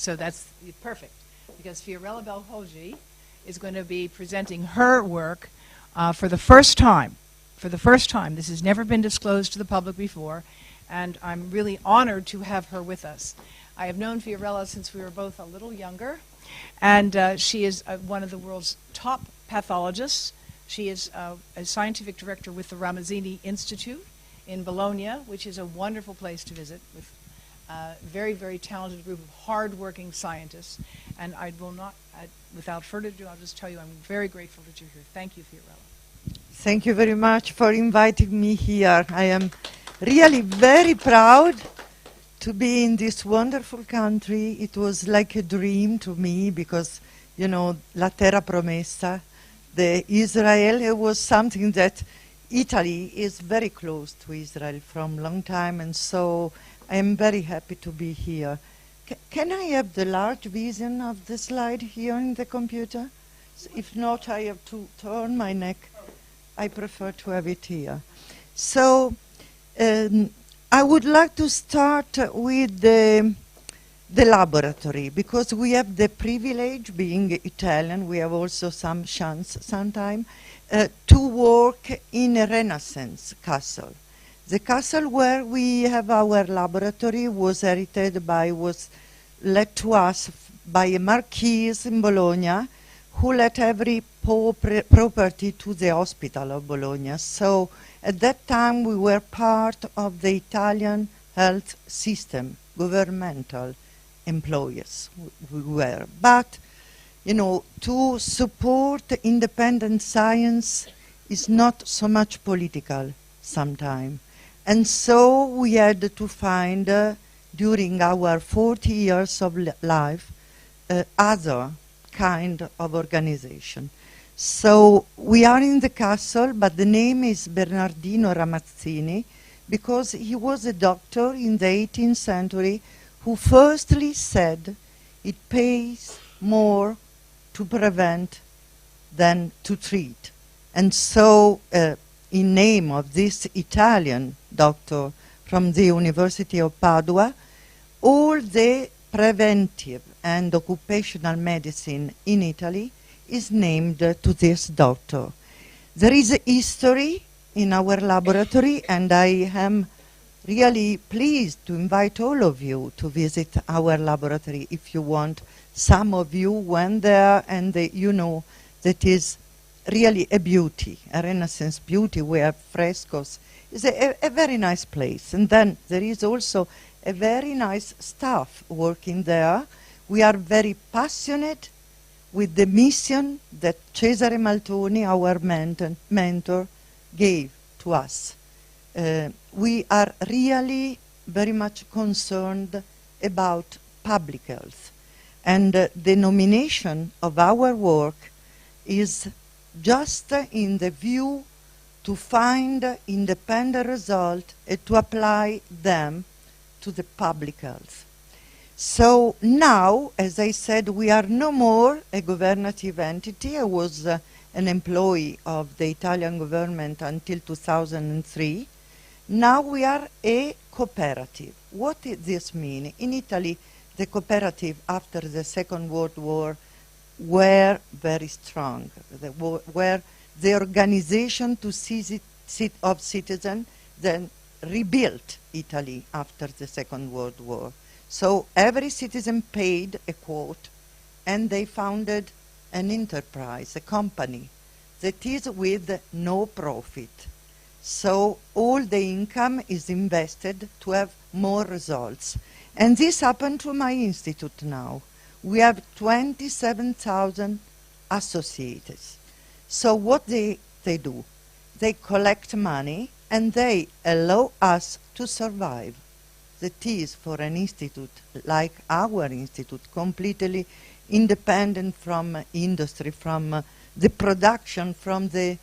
So that's perfect, because Fiorella Belpoggi is going to be presenting her work for the first time. For the first time. This has never been disclosed to the public before, and I'm really honored to have her with us. I have known Fiorella since we were both a little younger, and she is one of the world's top pathologists. She is a scientific director with the Ramazzini Institute in Bologna, which is a wonderful place to visit, with a very, very talented group of hard-working scientists. And I will not, without further ado, I'll just tell you I'm very grateful that you're here. Thank you, Fiorella. Thank you very much for inviting me here. I am really very proud to be in this wonderful country. It was like a dream to me because, you know, La Terra Promessa, the Israel, it was something that Italy is very close to Israel from a long time, and so I am very happy to be here. Can I have the large vision of the slide here in the computer? So if not, I have to turn my neck. I prefer to have it here. So I would like to start with the laboratory, because we have the privilege, being Italian, we have also some chance sometime, to work in a Renaissance castle. The castle where we have our laboratory was led to us by a marquise in Bologna, who let every property to the hospital of Bologna. So at that time we were part of the Italian health system, governmental employees we were. But, you know, to support independent science is not so much political sometimes. And so we had to find, during our 40 years of life, other kind of organization. So we are in the castle, but the name is Bernardino Ramazzini, because he was a doctor in the 18th century who firstly said it pays more to prevent than to treat. And so in name of this Italian doctor from the University of Padua, all the preventive and occupational medicine in Italy is named to this doctor. There is a history in our laboratory, and I am really pleased to invite all of you to visit our laboratory if you want. Some of you went there, and you know that is really a beauty, a Renaissance beauty. We have frescoes. It's a very nice place. And then there is also a very nice staff working there. We are very passionate with the mission that Cesare Maltoni, our mentor, gave to us. We are really very much concerned about public health. And the nomination of our work is just in the view to find independent results and to apply them to the public health. So now, as I said, we are no more a governative entity. I was an employee of the Italian government until 2003. Now we are a cooperative. What does this mean? In Italy, the cooperative after the Second World War were very strong, where the organization of citizens then rebuilt Italy after the Second World War. So every citizen paid a quote, and they founded an enterprise, a company, that is with no profit. So all the income is invested to have more results. And this happened to my institute now. We have 27,000 associates. So what they do? They collect money and they allow us to survive. That is, for an institute like our institute, completely independent from industry, from the production, from the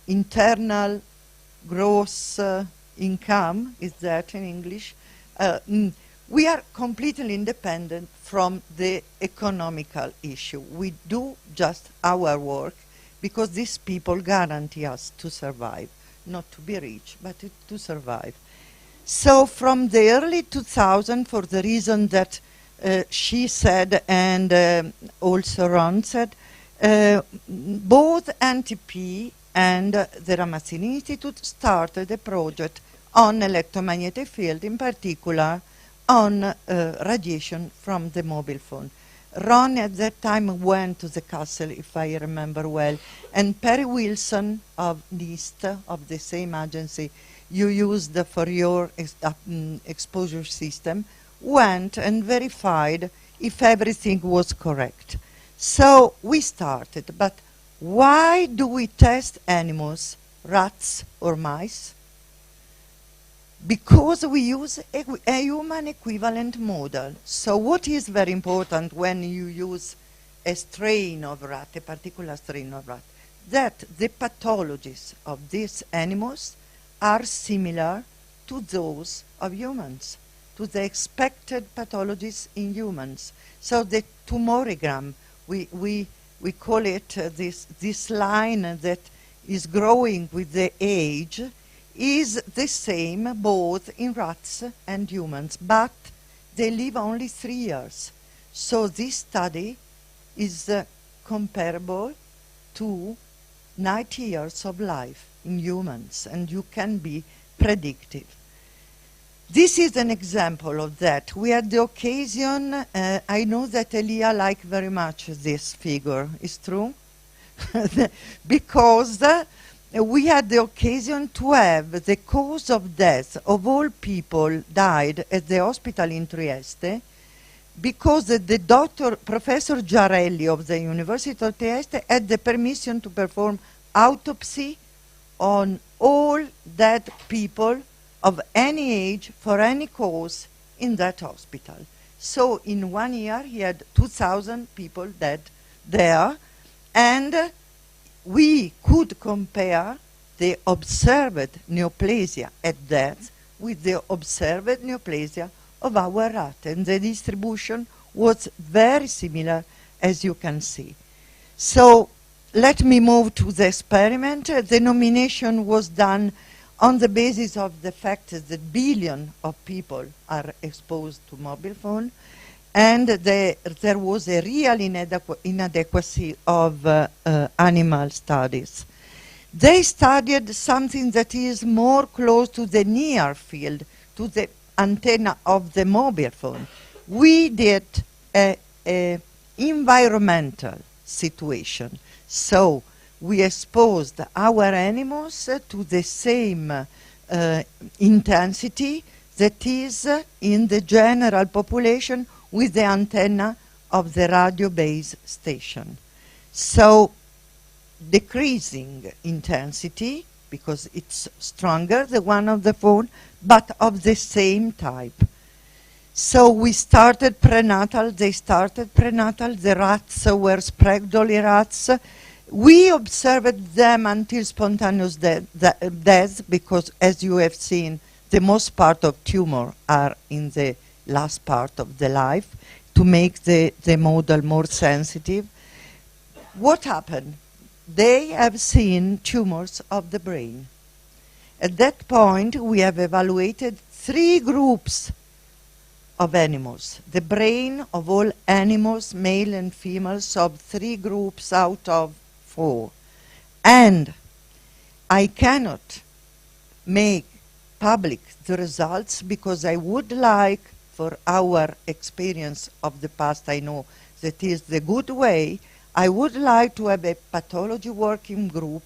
internal gross income, is that in English? We are completely independent from the economical issue. We do just our work because these people guarantee us to survive, not to be rich, but to survive. So from the early 2000s, for the reason that she said, and also Ron said, both NTP and the Ramazzini Institute started a project on electromagnetic field, in particular on radiation from the mobile phone. Ron at that time went to the castle, if I remember well, and Perry Wilson of NIST, of the same agency you used for your exposure system, went and verified if everything was correct. So we started, but why do we test animals, rats or mice? Because we use a human equivalent model. So what is very important when you use a strain of rat, a particular strain of rat, that the pathologies of these animals are similar to those of humans, to the expected pathologies in humans. So the tumoregram, we call it this line that is growing with the age, is the same both in rats and humans, but they live only 3 years. So this study is comparable to 90 years of life in humans, and you can be predictive. This is an example of that. We had the occasion, I know that Elia liked very much this figure, it's true? Because we had the occasion to have the cause of death of all people died at the hospital in Trieste, because the doctor, Professor Giarelli of the University of Trieste, had the permission to perform autopsy on all dead people of any age for any cause in that hospital. So in 1 year he had 2,000 people dead there, and we could compare the observed neoplasia at death with the observed neoplasia of our rat, and the distribution was very similar, as you can see. So let me move to the experiment. The nomination was done on the basis of the fact that billions of people are exposed to mobile phone, and there was a real inadequacy of animal studies. They studied something that is more close to the near field, to the antenna of the mobile phone. We did an environmental situation. So we exposed our animals to the same intensity that is in the general population with the antenna of the radio base station. So decreasing intensity, because it's stronger, the one of the phone, but of the same type. So we started prenatal, they started prenatal, the rats were Sprague-Dawley rats. We observed them until spontaneous death, because as you have seen, the most part of tumor are in the last part of the life, to make the model more sensitive. What happened? They have seen tumors of the brain. At that point, we have evaluated 3 groups of animals. The brain of all animals, male and females, of 3 groups out of 4. And I cannot make public the results because I would like, for our experience of the past, I know that is the good way, I would like to have a pathology working group,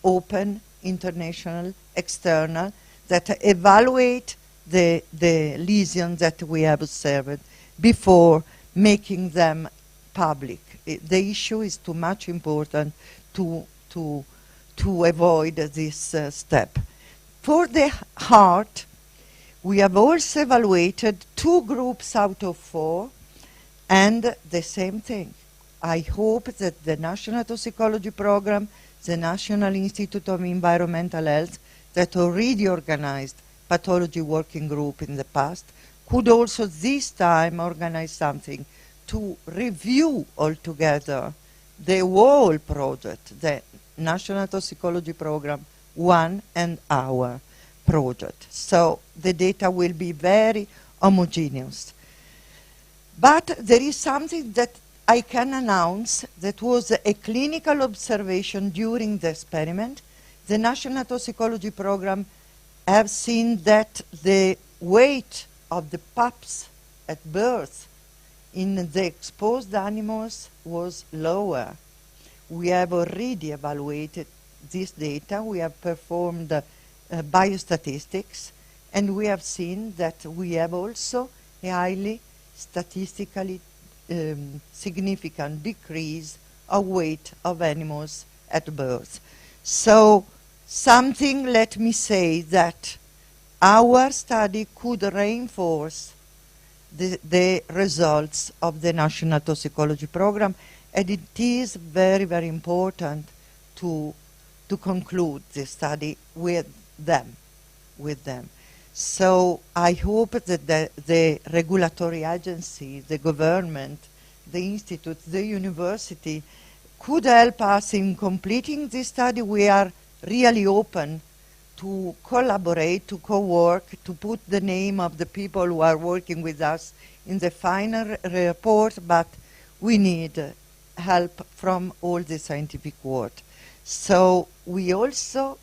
open, international, external, that evaluate the lesions that we have observed before making them public. The issue is too much important to avoid this step. For the heart, we have also evaluated 2 groups out of 4, and the same thing. I hope that the National Toxicology Program, the National Institute of Environmental Health, that already organized pathology working group in the past, could also this time organize something to review altogether the whole project, the National Toxicology Program 1 and our project. So the data will be very homogeneous. But there is something that I can announce that was a clinical observation during the experiment. The National Toxicology Program have seen that the weight of the pups at birth in the exposed animals was lower. We have already evaluated this data. We have performed biostatistics, and we have seen that we have also a highly statistically significant decrease of weight of animals at birth. So something, let me say, that our study could reinforce the results of the National Toxicology Program, and it is very, very important to conclude the study with them. So I hope that the regulatory agency, the government, the institute, the university could help us in completing this study. We are really open to collaborate, to co-work, to put the name of the people who are working with us in the final report, but we need help from all the scientific world. So we also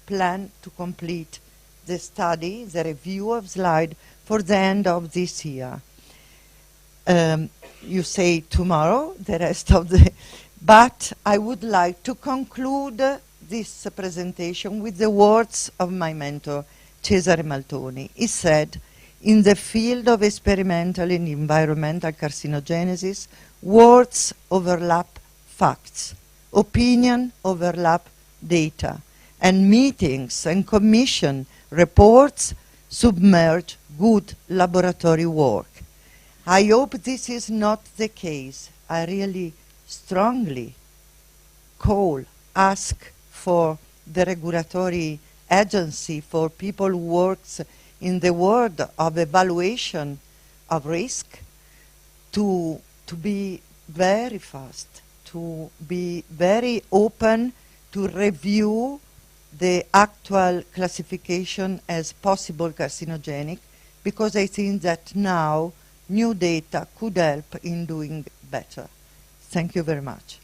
plan to complete the study, the review of slide, for the end of this year. You say tomorrow, the rest of the... But I would like to conclude this presentation with the words of my mentor, Cesare Maltoni. He said, "In the field of experimental and environmental carcinogenesis, words overlap facts, opinion overlap data, and meetings and commission reports submerge good laboratory work." I hope this is not the case. I really strongly ask for the regulatory agency, for people who works in the world of evaluation of risk, to be very fast, to be very open to review the actual classification as possible carcinogenic, because I think that now new data could help in doing better. Thank you very much.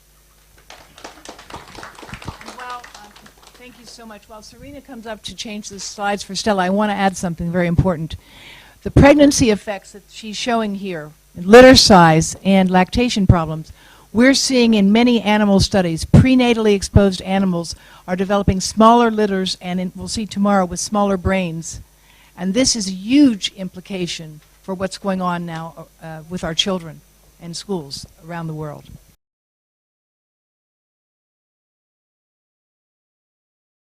Well, thank you so much. While Serena comes up to change the slides for Stella, I want to add something very important. The pregnancy effects that she's showing here, litter size and lactation problems, we're seeing in many animal studies. Prenatally exposed animals are developing smaller litters, and we'll see tomorrow with smaller brains. And this is a huge implication for what's going on now with our children and schools around the world.